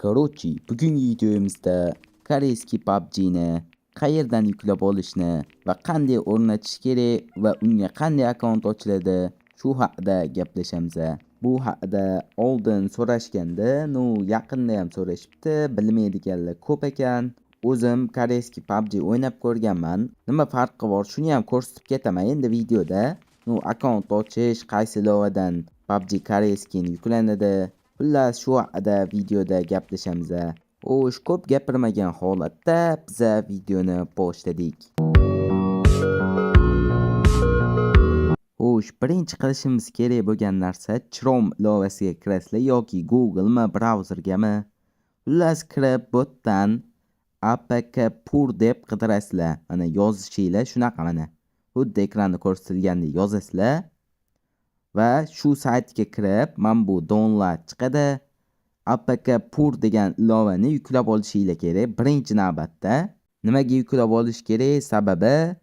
Короче, bugungi videomizda koreyskiy PUBG'ni qayerdan yuklab olishni va qanday o'rnatish kerak va unga qanday akkaunt ochiladi shu haqida gaplashamiz. Bu haqida oldin so'rashganda, yaqinda ham so'rashibdi, bilmaydiganlar ko'p ekan. O'zim koreyskiy PUBG o'ynab ko'rganman. Nima farqi bor, shuni ham ko'rsatib ketaman endi videoda. Akkaunt ochish, qaysi ilovadan PUBG koreyskiyni yuklanadi. Xullas shu haqida videoda gaplashamiz. Xo'sh, ko'p gapirmagan holatda biz videoni boshladik. Xo'sh, birinchi qilishimiz kerak bo'lgan narsa Chrome ilovasiga kirasizlar yoki Google'mi, brauzergami. Xullas kirib botdan apk-pur deb qidirasizlar. Mana yozishinglar shunaqa mana. Xuddi ekranda ko'rsatilgandek yozasizlar. Va shu saytga kirib, mana bu download chiqadi. apk-pur degan ilovani yuklab olishinglar kerak. Birinchi navbatda nimaga yuklab olish kerak? Sababi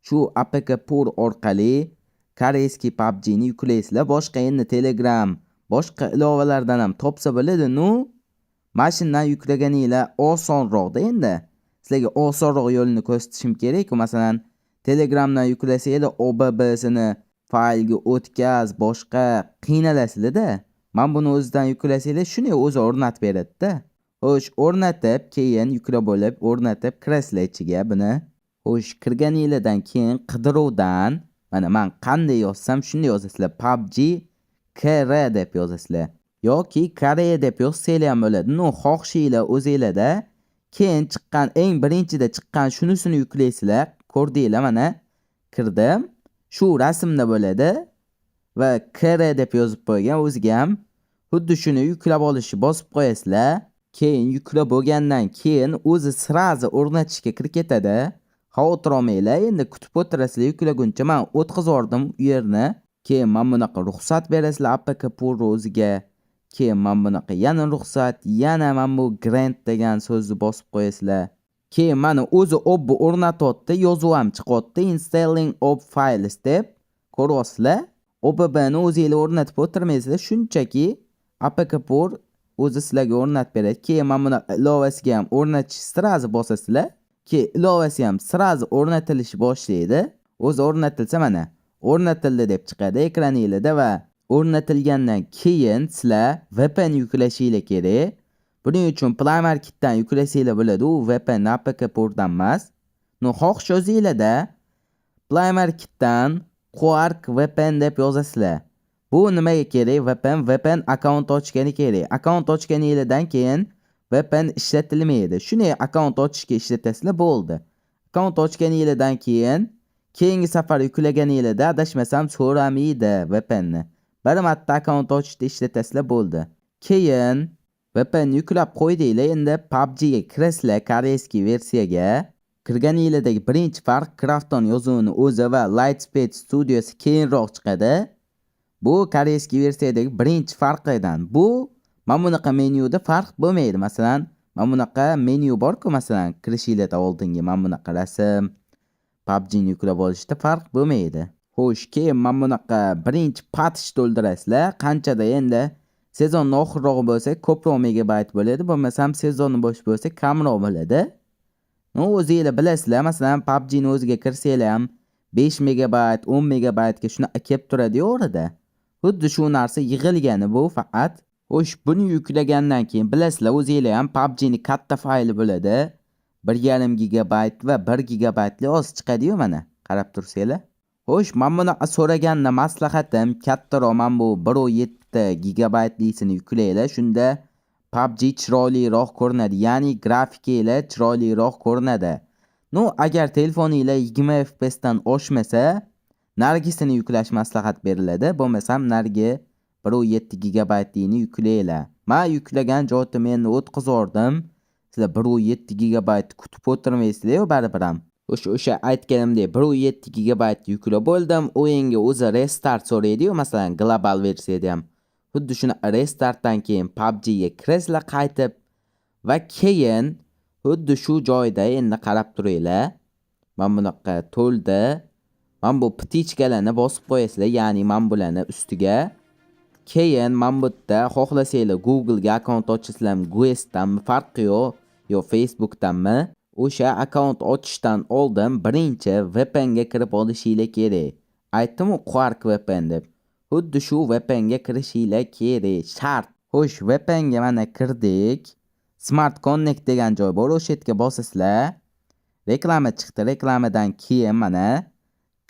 shu apk-pur orqali koreyskiy PUBG'ni yuklaysizlar. Boshqa endi Telegram, boshqa ilovalardan ham topsa bo'ladi. Mashindan yuklaganinglar osonroqda endi. Sizlarga osonroq yo'lini ko'rsatishim kerak. Masalan, Telegramdan yuklasanglar OBB'sini faylga o'tkaz, boshqa qiynalasizlar-da. Men buni o'zidan yuklasanglar shuni o'zi o'rnatib beradi-da. Xo'sh, o'rnatib, keyin yuklab olib, o'rnatib kirasizlar ichiga buni. Xo'sh, kirganinglardan keyin qidiruvdan mana men qanday yozsam shunday yozasizlar. PUBG KR deb yozasizlar. Yoki Koreya deb yozsanglar ham bo'ladi. Xohishinglar o'zinglarda. Keyin chiqqan, eng birinchida chiqqan shunisini yuklaysizlar. Ko'rdinglar mana kirdim. Shu rasmda bo'ladi va KR deb yozib qo'ygan o'ziga ham xuddi shuni yuklab olishni bosib qo'yasizlar. Keyin yuklab bo'lgandan keyin o'zi sirazi o'rnatishga kirib ketadi. Xavotir olmanglar, endi kutib o'tirasizlar yuklaguncha. Men o'tkazordim u yerni. Keyin men bunaqa ruxsat berasizlar apk-pur o'ziga. Keyin men bunaqa yana ruxsat, yana men bu grant degan so'zni bosib qo'yasizlar. Keyin mana o'zi obbi o'rnatyapti, yozuv ham chiqyapti, installing ob files deb. Ko'ryapsizlar? OBB'ni o'zingizlar o'rnatib o'tirmaysizlar, shunchaki apk-pur o'zi sizlarga o'rnatib beradi. Keyin men buni ilovasiga ham o'rnatish sirazi bosasizlar. Keyin ilovasi ham sirazi o'rnatilishi boshlaydi. O'zi o'rnatilsa mana o'rnatildi deb chiqadi ekraningizda va o'rnatilgandan keyin sizlar VPN yuklashinglar kerak. Buning uchun Play Marketdan yuklasanglar bo'ladi. U VPN apk-purdan emas. Xohish o'zingizlarda Play Marketdan Quark VPN deb yozasizlar. Bu nimaga kerak? VPN akkaunt ochgani kerak. Akkaunt ochganingizdan keyin VPN ishlatilmaydi. Shuni akkaunt ochishga ishlatasizlar bo'ldi. Akkaunt ochganingizdan keyin keyingi safar yuklaganingizda adashmasam so'ramaydi VPNni. Bir marta akkaunt ochishda ishlatasizlar bo'ldi. Keyin VPN yuklab qo'ydinglar, endi PUBG ga kirasizlar koreyskiy versiyaga. Kirganinglardagi birinchi farq Krafton yozuvining o'zi va Lightspeed studiyasi keyinroq chiqadi. Bu koreyskiy versiyadagi birinchi farqidan. Bu mana bunaqa menyuda farq bo'lmaydi. Masalan, mana bunaqa menyu bor-ku, masalan, kirishinglarda oldingi mana bunaqa rasm PUBG ni yuklab olishda farq bo'lmaydi. Xo'sh, keyin mana bunaqa birinchi patch to'ldirasizlar. Qanchada endi sezonning oxirrog'i bo'lsa ko'proq megabayt bo'ladi, bo'lmasam sezonning boshi bo'lsa kamroq bo'ladi. O'zingizlar bilasizlar, masalan, PUBG ni o'ziga kirsanglar ham 5 megabayt, 10 megabaytga shuni kelib turadi o'rada. Xuddi shu narsa yig'ilgani bu faqat. Xo'sh, buni yuklagandan keyin bilasizlar, o'zingizlar ham PUBG ni katta fayli bo'ladi. 1.5 gigabayt va 1 gigabaytli oz chiqadi-yu mana. Qarab tursanglar. Xo'sh, men buni so'raganda maslahatim kattaroq, men bu 1.7 gigabaytlisini yuklanglar. Shunda PUBG chiroyliroq ko'rinadi, ya'ni grafikinglar chiroyliroq ko'rinadi. Agar telefoninglar 20 FPS dan oshmasa, narigisini yuklash maslahat beriladi. Bo'lmasam narigi 1.7 gigabaytini yuklanglar. Men yuklagan joyda men o'tkazordim. Sizlar 1.7 gigabayt kutib o'tirmaysizlar-ku baribir ham. O'sha aytganimdek 1.7 gigabayt yuklab bo'ldim. O'yinga o'zi restart so'raydi-yu, masalan, global versiyada ham. Xuddi shuni restartdan keyin PUBG ga kirasizlar qaytib va keyin xuddi shu joyda endi qarab turinglar. Men bunaqa to'ldi. Men bu ptichkalarni bosib qo'yasizlar, ya'ni men bularni ustiga. Keyin men bu yerda xohlasanglar Google ga akkaunt ochsizlarmi, Questdanmi farqi yo'q, yo Facebookdanmi, o'sha akkaunt ochishdan oldin birinchi VPN ga kirib olishinglar kerak. Aytdim-ku Quark VPN deb. Xuddi shu VPN ga kirishinglar kerak, shart. Xo'sh, VPN ga mana kirdik. Smart Connect degan joy bor, o'sha yerga bosasizlar. Reklama chiqdi, reklamadan keyin mana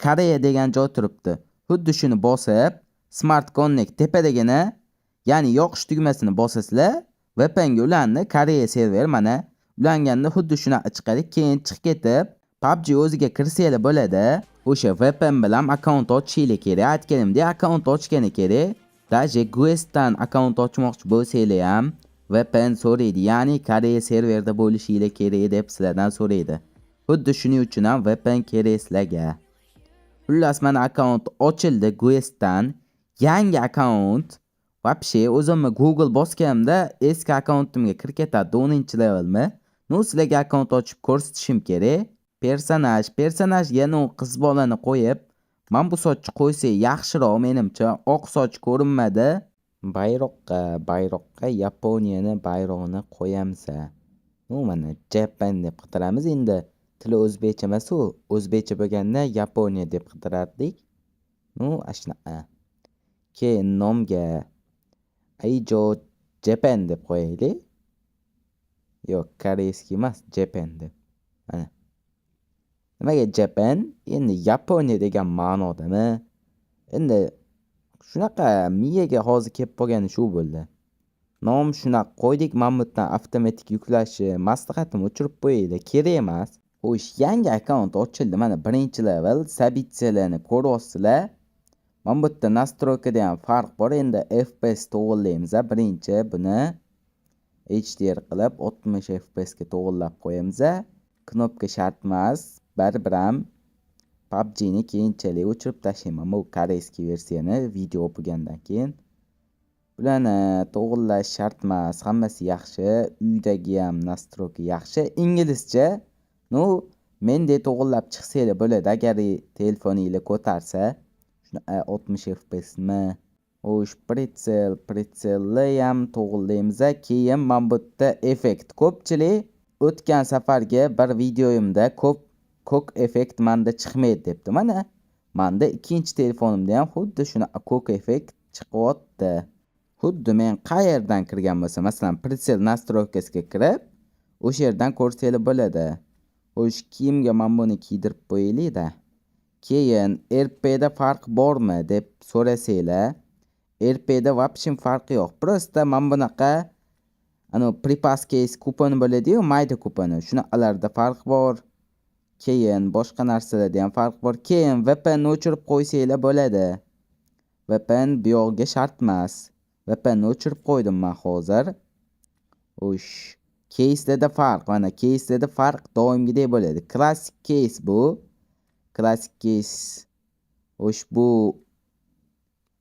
Koreya degan joy turibdi. Xuddi shuni bosib, Smart Connect tepadagina, ya'ni yoqish tugmasini bosasizlar, VPN ga ulanni Koreya server mana ulanganda xuddi shunaqa chiqadi. Keyin chiqib ketib, PUBG o'ziga kirsanglar bo'ladi. O'sha VPN bilan akkaunt ochishinglar kerak. Aytganimdek, akkaunt ochgani kerak. Даже Questdan akkaunt ochmoqchi bo'lsanglar ham VPN so'raydi. Ya'ni Koreya serverda bo'lishinglar kerak deb sizlardan so'raydi. Xuddi shuning uchun ham VPN kerak sizlarga. Xullas mana akkaunt ochildi Questdan. Yangi akkaunt. Вообще o'zimni Google bosganimda eski akkauntimga kirib ketadi, 10-levelmi? Nu sizlarga akkaunt ochib ko'rsatishim kerak. Personajga qiz bolani qo'yib, men bu sochni qo'ysam yaxshiroq menimcha. Oq soch ko'rinmadi. Bayroqqa Yaponiyani bayrog'ini qo'yamiz. Nu mana Japan deb qidiramiz endi. Tili o'zbekcha emas-ku. O'zbekcha bo'lganda Yaponiya deb qidirardik. Nu ashnaqa. Keyin nomga Aijo Japan deb qo'yaylik. Yo'q, koreyskiy emas, Japan deb. Mana. Nimaga Japan? Endi Yaponiya degan ma'nodami? Endi shunaqa miyaga hozir kelib qolgani shu bo'ldi. Nom shunaqa qo'ydik, Mamutdan avtomatik yuklashi maslahatini o'chirib qo'yaylik, kerak emas. Xo'sh, yangi akkaunt ochildi. Mana birinchi level sabitsalarni ko'ryapsizlar. Mana bu yerda nastroykada ham farq bor. Endi FPS to'g'irlaymiz. Birinchi buni HDR qilib 60 FPS ga to'g'irlab qo'yamiz. Knopka shart emas. Baribir ham PUBG ni keyinchalik o'chirib tashlayman. Bu koreyskiy versiyani video o'qigandan keyin. Bularni to'g'irlash shart emas. Hammasi yaxshi. Uydagi ham nastroyka yaxshi. Inglizcha. Nu mendek to'g'irlab chiqsanglar bo'ladi. Agar telefoningizga ko'tarsa, shuni 60 FPS mi? Xo'sh, pretselni ham to'g'irlaymiz. Keyin men bu yerda effekt. Ko'pchilik o'tgan safarga bir videoyimda ko'k effekt menda chiqmaydi debdi. Mana menda ikkinchi telefonimda ham xuddi shunaqa ko'k effekt chiqyapti. Xuddi men qayerdan kirgan bo'lsam, masalan, pretsel nastroykasiga kirib, o'sha yerdan ko'rsanglar bo'ladi. Xo'sh, kiyimga men buni kiydirib qo'yaylik-da. Keyin RPda farq bormi deb so'rasanglar, RPda вообще farqi yo'q. Prosta men bunaqa prepass case kuponi bo'ladi-yu, mayda kuponi. Shunaqalarda farq bor. Keyin boshqa narsalarda ham farq bor. Keyin VPN o'chirib qo'ysanglar bo'ladi. VPN bu yo'g'ga shart emas. VPN o'chirib qo'ydim men hozir. Xo'sh, case'larda farq. Mana case'larda farq doimgidek bo'ladi. Classic case bu. Classic case. Xo'sh, bu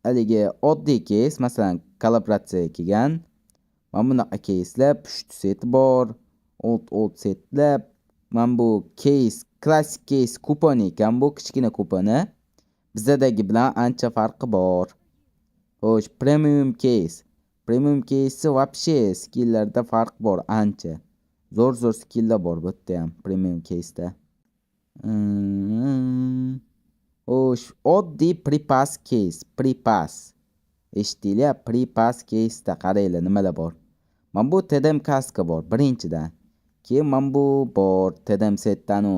haligi oddiy case, masalan, kollaboratsiyaga kelgan. Mana bunaqa case'lar pushti set bor, old setlar. Mana bu case, classic case kuponi ekan, bu kichkina kuponi. Bizdagi bilan ancha farqi bor. Xo'sh, premium case. Premium case вообще skilllarda farq bor ancha. Zo'r skilllar bor bu yerda ham premium case'da. Xo'sh, oddiy prepass case, prepass. Eshitdinglar, prepass case'da qaranglar nimalar bor. Mana bu TDM kaska bor birinchidan. Keyin mana bu bor TDM setdan u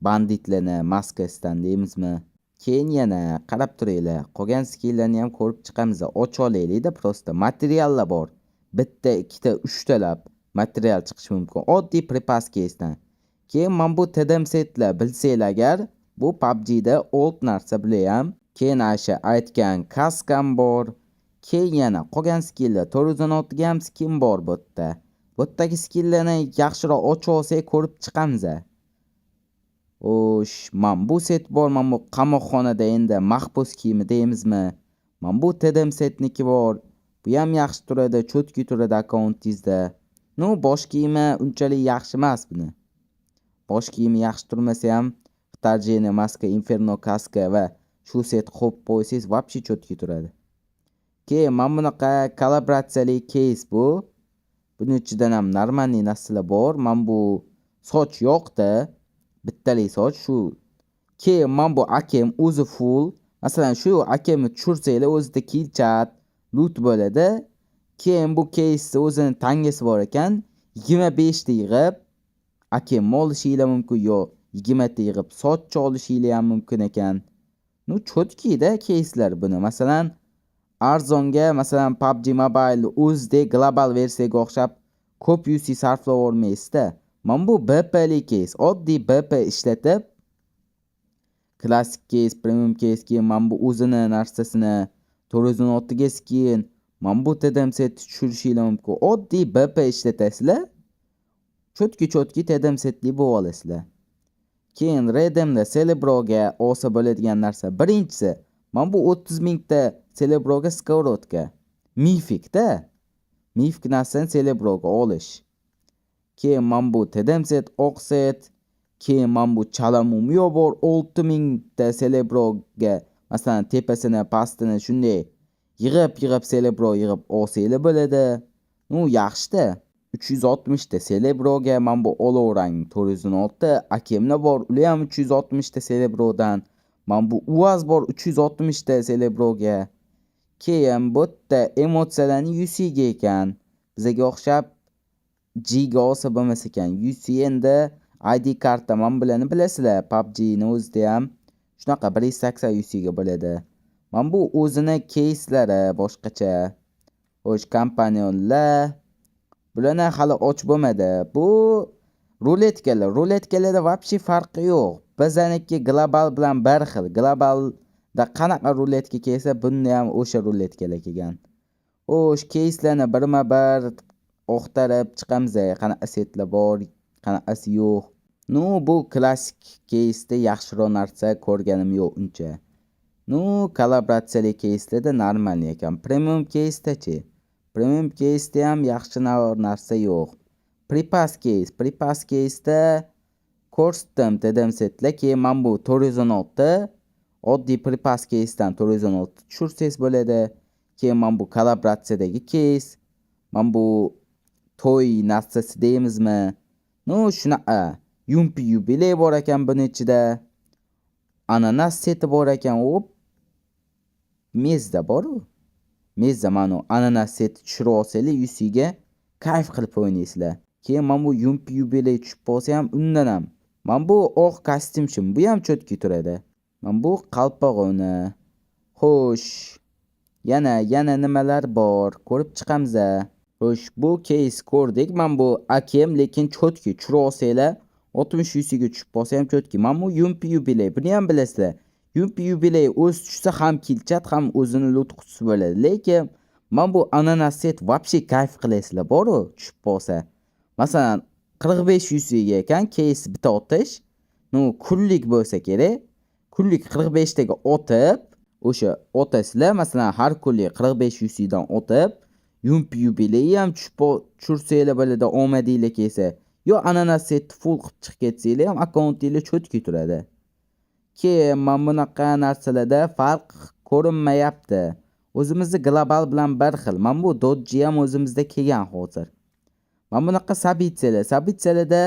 banditlarni maskasidan deymizmi? Keyin yana qarab turinglar. Qolgan skilllarni ham ko'rib chiqamiz. Och olaylik-da prosta. Materiallar bor. Bitta, ikkita, 3 talab material chiqishi mumkin. Oddiy prepass case'dan. Keyin mana bu TDM setlar bilsanglar agar, bu PUBG'da old narsa bular ham. Keyin asha aytgan kaskam bor. Keyin yana qolgan skilllar 416 ga ham skin bor bu yerda. Bu yerdagi skilllarni yaxshiroq ochib olsak ko'rib chiqamiz. Xo'sh, mana bu set bor. Mana bu qamoqxonada endi mahbus kiyimi deymizmi? Mana bu TDM setniki bor. Bu ham yaxshi turadi, cho'tki turadi akkauntingizda. Nu bosh kiyimi unchalik yaxshi emas buni. Bosh kiyimi yaxshi turmasa ham Vторжение maska, Inferno kaska va shu set qo'yib qo'ysangiz вообще cho'tki turadi. Keyin mana bunaqa kollaboratsiyali case bu. Buning ichidan ham normalniy narsalar bor. Mana bu soch yo'qda. Bittalik soch shu. Keyin mana bu akem o'zi full. Masalan, shu akemni tushirsanglar o'zida kilchat, lut bo'ladi. Keyin bu case o'zini tangisi bor ekan. 25 ta yig'ib akemni olishinglar mumkin yo 20 ta yig'ib soch olishinglar ham mumkin ekan. Cho'tkida case'lar buni. Masalan, arzonga, masalan, PUBG Mobile o'zidek global versiyaga o'xshab ko'p UC sarflavermaysiz-da. Mana bu BP li case, oddiy BP ishlatib klassik case, premium case, keyin mana bu o'zini narsasini 416 ga skin, mana bu TDM set tushirishinglar mumkin. Oddiy BP ishlatasizlar. Cho'tki TDM setli bo'lib olasizlar. Keyin Redemda Celebroga olsa bo'ladigan narsa. Birinchisi, mana bu 30 mingta Celebroga skorotka. Mifik-da. Mifik narsani Celebroga olish. Keyin mana bu TDM set, oq set. Keyin mana bu Chalamumiyo bor 6000 ta Celebroga. Masalan, tepasini, pastini shunday yig'ib Celebro yig'ib olsanglar bo'ladi. Yaxshi-da. 360 ta Celebroga mana bu olovrang 416 akemna bor. Ular ham 360 ta Celebrodan. Mana bu UAZ bor 360 ta Celebroga. Keyin bu yerda emotsiyalarni UC ga ekan. Bizga o'xshab G ga olsa bo'lmas ekan. UC endi ID karta mana bularni bilasizlar. PUBG ni o'zida ham shunaqa 180 UC ga bo'ladi. Mana bu o'zini case'lari boshqacha. Xo'sh, kompanionlar bularni hali ochib bo'lmadi. Bu ruletkalar. Ruletkalarda вообще farqi yo'q. Bizaniki global bilan bir xil. Globalda qanaqa ruletka kelsa, bunda ham o'sha ruletkalar kelgan. Xo'sh, case'larni birma-bir o'xtarib chiqamiz. Qanaqa setlar bor, qanaqasi yo'q. Bu klassik case'da yaxshiroq narsa ko'rganim yo'q uncha. Kollaboratsiyali case'larda normalniy ekan. Premium case'da-chi? Premium case'da ham yaxshi narsa yo'q. Prepass case'da ko'rsatdim TDM setlar. Keyin mana bu 416 oddiy prepass case'dan 416 tushirsangiz bo'ladi. Keyin mana bu kollaboratsiyadagi case. Mana bu to'y narsasi deymizmi? Shunaqa yumpi yubiley bor ekan buning ichida. Ananas seti bor ekan. Mezda bor-ku. Mezda mana ananas seti tushirib olsanglar UC'ga kayf qilib o'ynaysizlar. Keyin mana bu yumpi yubiley tushib qolsa ham undan ham. Mana bu oq kostyumchim, bu ham cho'tki turadi. Mana bu qalpog'ini. Xo'sh, yana nimalar bor? Ko'rib chiqamiz. Xo'sh, bu case ko'rdik. Mana bu akem, lekin cho'tki tushirib olsanglar 60 UC ga tushib qolsa ham cho'tki. Mana bu yumpi yubiley, buni ham bilasizlar. Yumpi yubiley o'z tushsa ham kilchat, ham o'zini lut qutisi bo'ladi. Lekin mana bu ananas set вообще kayf qilasizlar bor-ku tushib qolsa. Masalan, 45 UC ga ekan case bitta otish. Kunlik bo'lsa kerak. Kunlik 45 taga otib, o'sha otasizlar. Masalan, har kunlik 45 UC dan otib, yumpi yubiley ham tushirsanglar bo'ladi, omadinglar kelsa. Yo ananas set full qilib chiqib ketsanglar ham akkauntinglar cho'tki turadi. Keyin mana bunaqa narsalarda farq ko'rinmayapti. O'zimizda global bilan bir xil. Mana bu Dodge ham o'zimizda kelgan hozir. Mana bunaqa sabitsiyalarda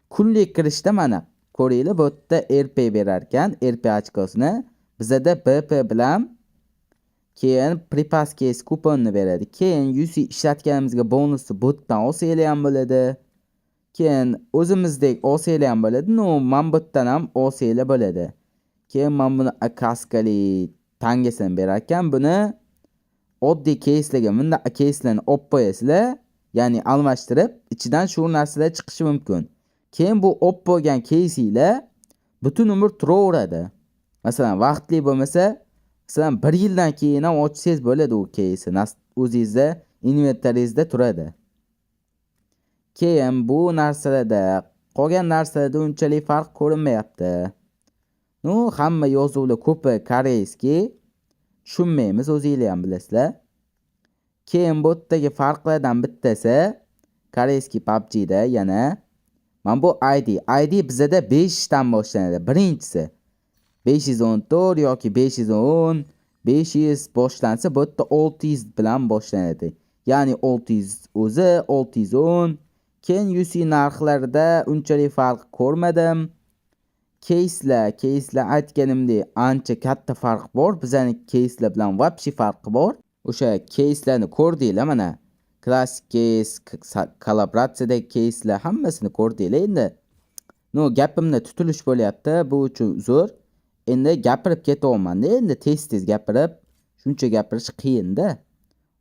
kunlik kirishda mana ko'ringlar, bu yerda RP berar ekan, RP ochkosini. Bizda BP bilan keyin prepass case kuponni beradi. Keyin UC ishlatganimizga bonusni bu yerdan olsanglar ham bo'ladi. Keyin o'zimizdek olsanglar ham bo'ladi. Mana bu yerdan ham olsanglar bo'ladi. Keyin mana buni kaskali tangasini berar ekan. Buni oddiy case'larga bunday case'larni olib qo'yasizlar, ya'ni almashtirib, ichidan shu narsalar chiqishi mumkin. Keyin bu olib qo'ygan case'inglar butun umr turaveradi. Masalan, vaqtli bo'lmasa, masalan 1 yildan keyin ham ochsangiz bo'ladi u case'ni. O'zingizda inventaringizda turadi. Keyin bu narsalarda, qolgan narsalarda unchalik farq ko'rinmayapti. Hamma yozuvlar ko'pi koreyskiy. Tushunmaymiz, o'zingizlar ham bilasizlar. Keyin bu yerdagi farqlardan bittasi koreyskiy PUBG da yana mana bu ID bizda 5 dan boshlanadi. Birinchisi 514 yoki 510, 500 boshlansa bu yerda 600 bilan boshlanadi. Ya'ni 600 o'zi 610. Keyin UC narxlarida unchalik farq ko'rmadim. Case'lar aytganimdek ancha katta farq bor. Bizning case'lar bilan vobshe farqi bor. O'sha case'larni ko'rdinglar mana. Klassik case, kollaboratsiyadagi case'lar hammasini ko'rdinglar endi. Gapimda tutilish bo'lyapti. Bu uchun uzr. Endi gapirib ketaman. Endi tez gapirib, shuncha gapirish qiyin-da.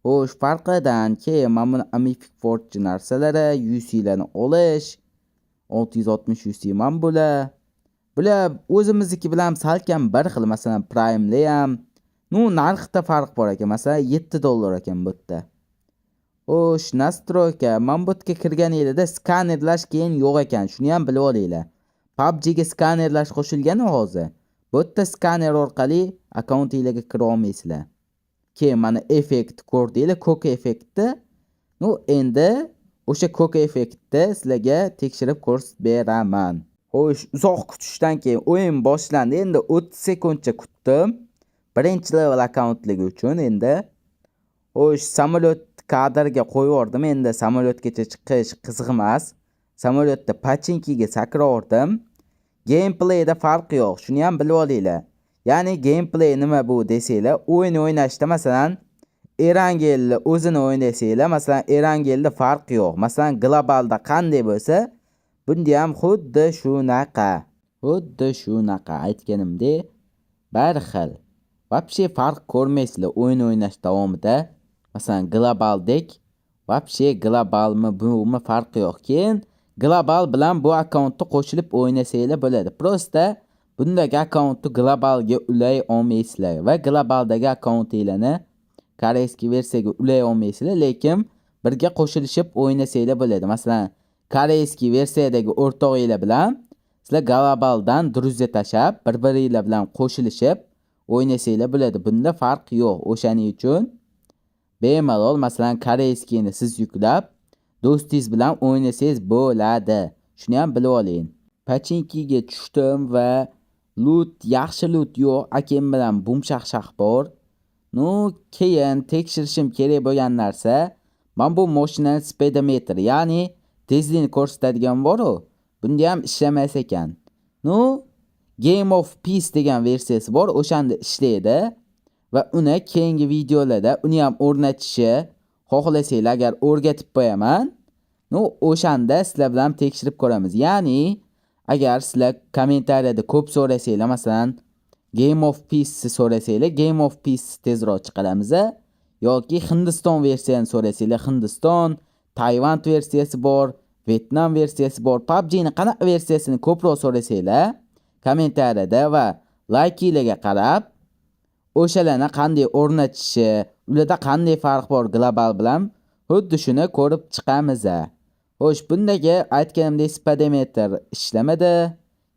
Xo'sh, farqidan keyin mana buni Amific Forge narsalari, UC'larni olish, 660 UC man bular o'zimizniki bilan salkam bir xil. Masalan, Prime'da ham narxda farq bor ekan. Masalan, $7 ekan bu yerda. Xo'sh, nastroyka, men bu yerga kirganingizda skanerlash keyin yo'q ekan. Shuni ham bilib olinglar. PUBG ga skanerlash qo'shilgan hozir. Bu yerda skaner orqali akkauntingizga kira olmaysizlar. Keyin mana effekt ko'rdinglar, ko'k effektni. Endi o'sha ko'k effektni sizlarga tekshirib ko'rsatib beraman. Xo'sh, uzoq kutishdan keyin o'yin boshlandi. Endi 30 sekundcha kutdim. Birinchi level akkauntligi uchun endi. Xo'sh, samolyot kadrga qo'yib yordim. Endi samolyotgacha chiqish qiziq emas. Samolyotda pachinkiga sakraverdim. Gameplayda farq yo'q. Shuni ham bilib olinglar. Ya'ni gameplay nima bu desanglar, o'yin o'ynashda masalan Erangelni o'zini o'ynasanglar, masalan Erangelda farq yo'q. Masalan globalda qanday bo'lsa, bunda ham xuddi shunaqa aytganimdek bir xil. Vobshe farq ko'rmaysizlar o'yin o'ynash davomida. Masalan globaldek vobshe globalmi bumi farqi yo'q. Keyin global bilan bu akkauntni qo'shilib o'ynasanglar bo'ladi. Prosta bundagi akkauntni globalga ulay olmaysizlar va globaldagi akkauntinglarni koreyskiy versiyaga ulay olmaysizlar, lekin birga qo'shilishib o'ynasanglar bo'ladi. Masalan, koreyskiy versiyadagi o'rtog'inglar bilan sizlar globaldan druzya tashab, bir-biringlar bilan qo'shilishib o'ynasanglar bo'ladi. Bunda farq yo'q. O'shaning uchun bemalol masalan koreyskiyni siz yuklab, do'stingiz bilan o'ynasangiz bo'ladi. Shuni ham bilib oling. Pachinkiga tushdim va yaxshi loot yo'q. Akim bilan bumshaq bor. Keyin tekshirishim kerak bo'lgan narsa, men bu mashinaning speedometr, ya'ni tezlikni ko'rsatadigan bor-ku. Bunda ham ishlamas ekan. Game of Peace degan versiyasi bor, o'shanda ishlaydi va uni keyingi videolarda uni ham o'rnatishni xohlasanglar, agar o'rgatib qo'yaman, o'shanda sizlar bilan tekshirib ko'ramiz. Ya'ni agar sizlar kommentariyada ko'p so'rasanglar, masalan Game of Peace so'rasanglar, Game of Peace tezroq chiqaramiz. Yoki Hindiston versiyasini so'rasanglar, Hindiston, Tayvan versiyasi bor, Vietnam versiyasi bor. PUBG ning qanaqa versiyasini ko'proq so'rasanglar, kommentariyada va layklarga qarab, o'shalarni qanday o'rnatishi, ularda qanday farq bor global bilan, xuddi shuni ko'rib chiqamiz. Xo'sh, bundagi aytganimdek speedometr ishlamadi,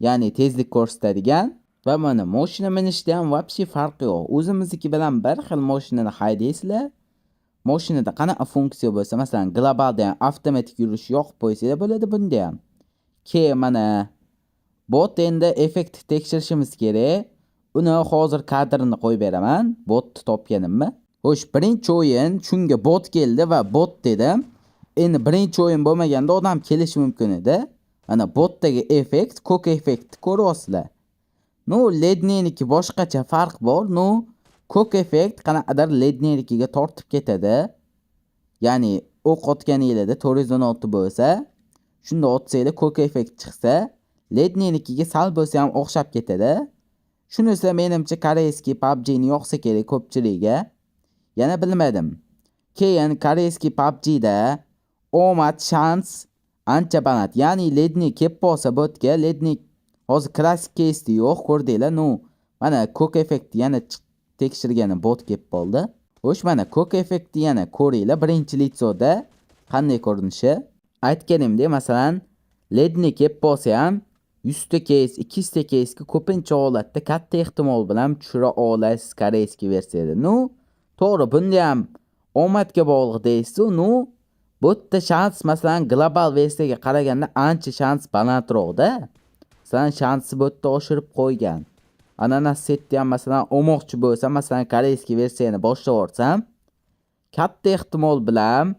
ya'ni tezlik ko'rsatadigan. Va mana mashina minishda ham vobshe farqi yo'q. O'zimizniki bilan bir xil mashinani haydaysizlar. Mashinada qanaqa funksiya bo'lsa, masalan globalda ham avtomatik yurish yoqib qo'ysanglar bo'ladi bunda ham. Keyin mana bot endi effekt tekshirishimiz kerak. Uni hozir kadrini qo'yib beraman, botni topganimni. Xo'sh, birinchi o'yin shunga bot keldi va bot dedim. Endi birinchi o'yin bo'lmaganda odam kelishi mumkin edi. Mana botdagi effekt, ko'k effektni ko'ryapsizlar. Ledniniki boshqacha farq bor. Ko'k effekt qanaqadir ledninikiga tortib ketadi. Ya'ni o'q otganingizda 416 bo'lsa, shunda otsanglar ko'k effekt chiqsa, ledninikiga sal bo'lsa ham o'xshab ketadi. Shunisi menimcha koreyskiy PUBG ni yoqsa kerak ko'pchilikga. Yana bilmadim. Keyin koreyskiy PUBG da omad, shans ancha baland. Ya'ni ledni kelib qolsa botga, ledni hozir klassik case yo'q, ko'rdinglar. Mana ko'k effektni yana tekshirgani bot kelib qoldi. Xo'sh, mana ko'k effektni yana ko'ringlar. Birinchi litsoda qanday ko'rinishi. Aytganimdek, masalan, ledni kelib qolsa ham 100 ta case, 200 ta case ga ko'pincha holatda katta ehtimol bilan tushira olasiz koreyskiy versiyada. To'g'ri, bunda ham omadga bog'liq deysiz. Bu yerda shans masalan global versiyaga qaraganda ancha shans balandroqda. Masalan, shansi bu yerda oshirib qo'ygan. ananas setni ham masalan olmoqchi bo'lsam, masalan koreyskiy versiyani boshlab yuborsam, katta ehtimol bilan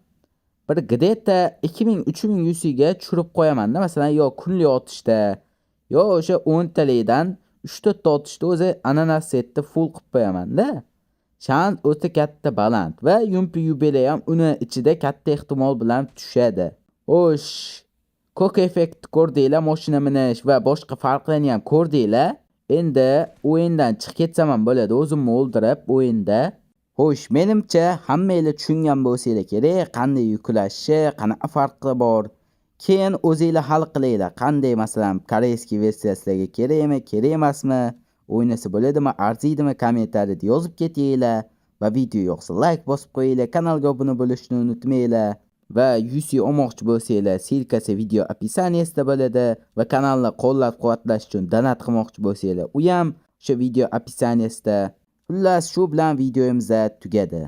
bir где-то 2000-3000 UC'ga tushirib qo'yaman-da. Masalan, yo kunlik otishda, yo o'sha 10 talikdan 3-4 ta otishda o'zi ananas setni full qilib qo'yaman-da. Shans o'ta katta baland va yumpi yubiley ham uni ichida katta ehtimol bilan tushadi. Xo'sh, Cook effekt ko'rdinglar, mashina minish va boshqa farqlarni ham ko'rdinglar. Endi o'yindan chiqib ketsam ham bo'ladi, o'zimni o'ldirib o'yinda. Xo'sh, menimcha hammanglar tushungan bo'lsanglar kerak, qanday yuklashi, qanaqa farqi bor. Keyin o'zinglar hal qilinglar. Qanday masalan koreyskiy versiyasiga kerakmi, kerak emasmi? O'ynasa bo'ladimi, arziydimi, kommentariyada yozib ketinglar va video yoqsa like bosib qo'yinglar, kanalga obuna bo'lishni unutmanglar va UC olmoqchi bo'lsanglar, silkasi video описаниесida bo'ladi va kanalni qo'llab-quvvatlash uchun donat qilmoqchi bo'lsanglar, u ham o'sha video описаниесida. Xullas, shu bilan videomiz tugadi.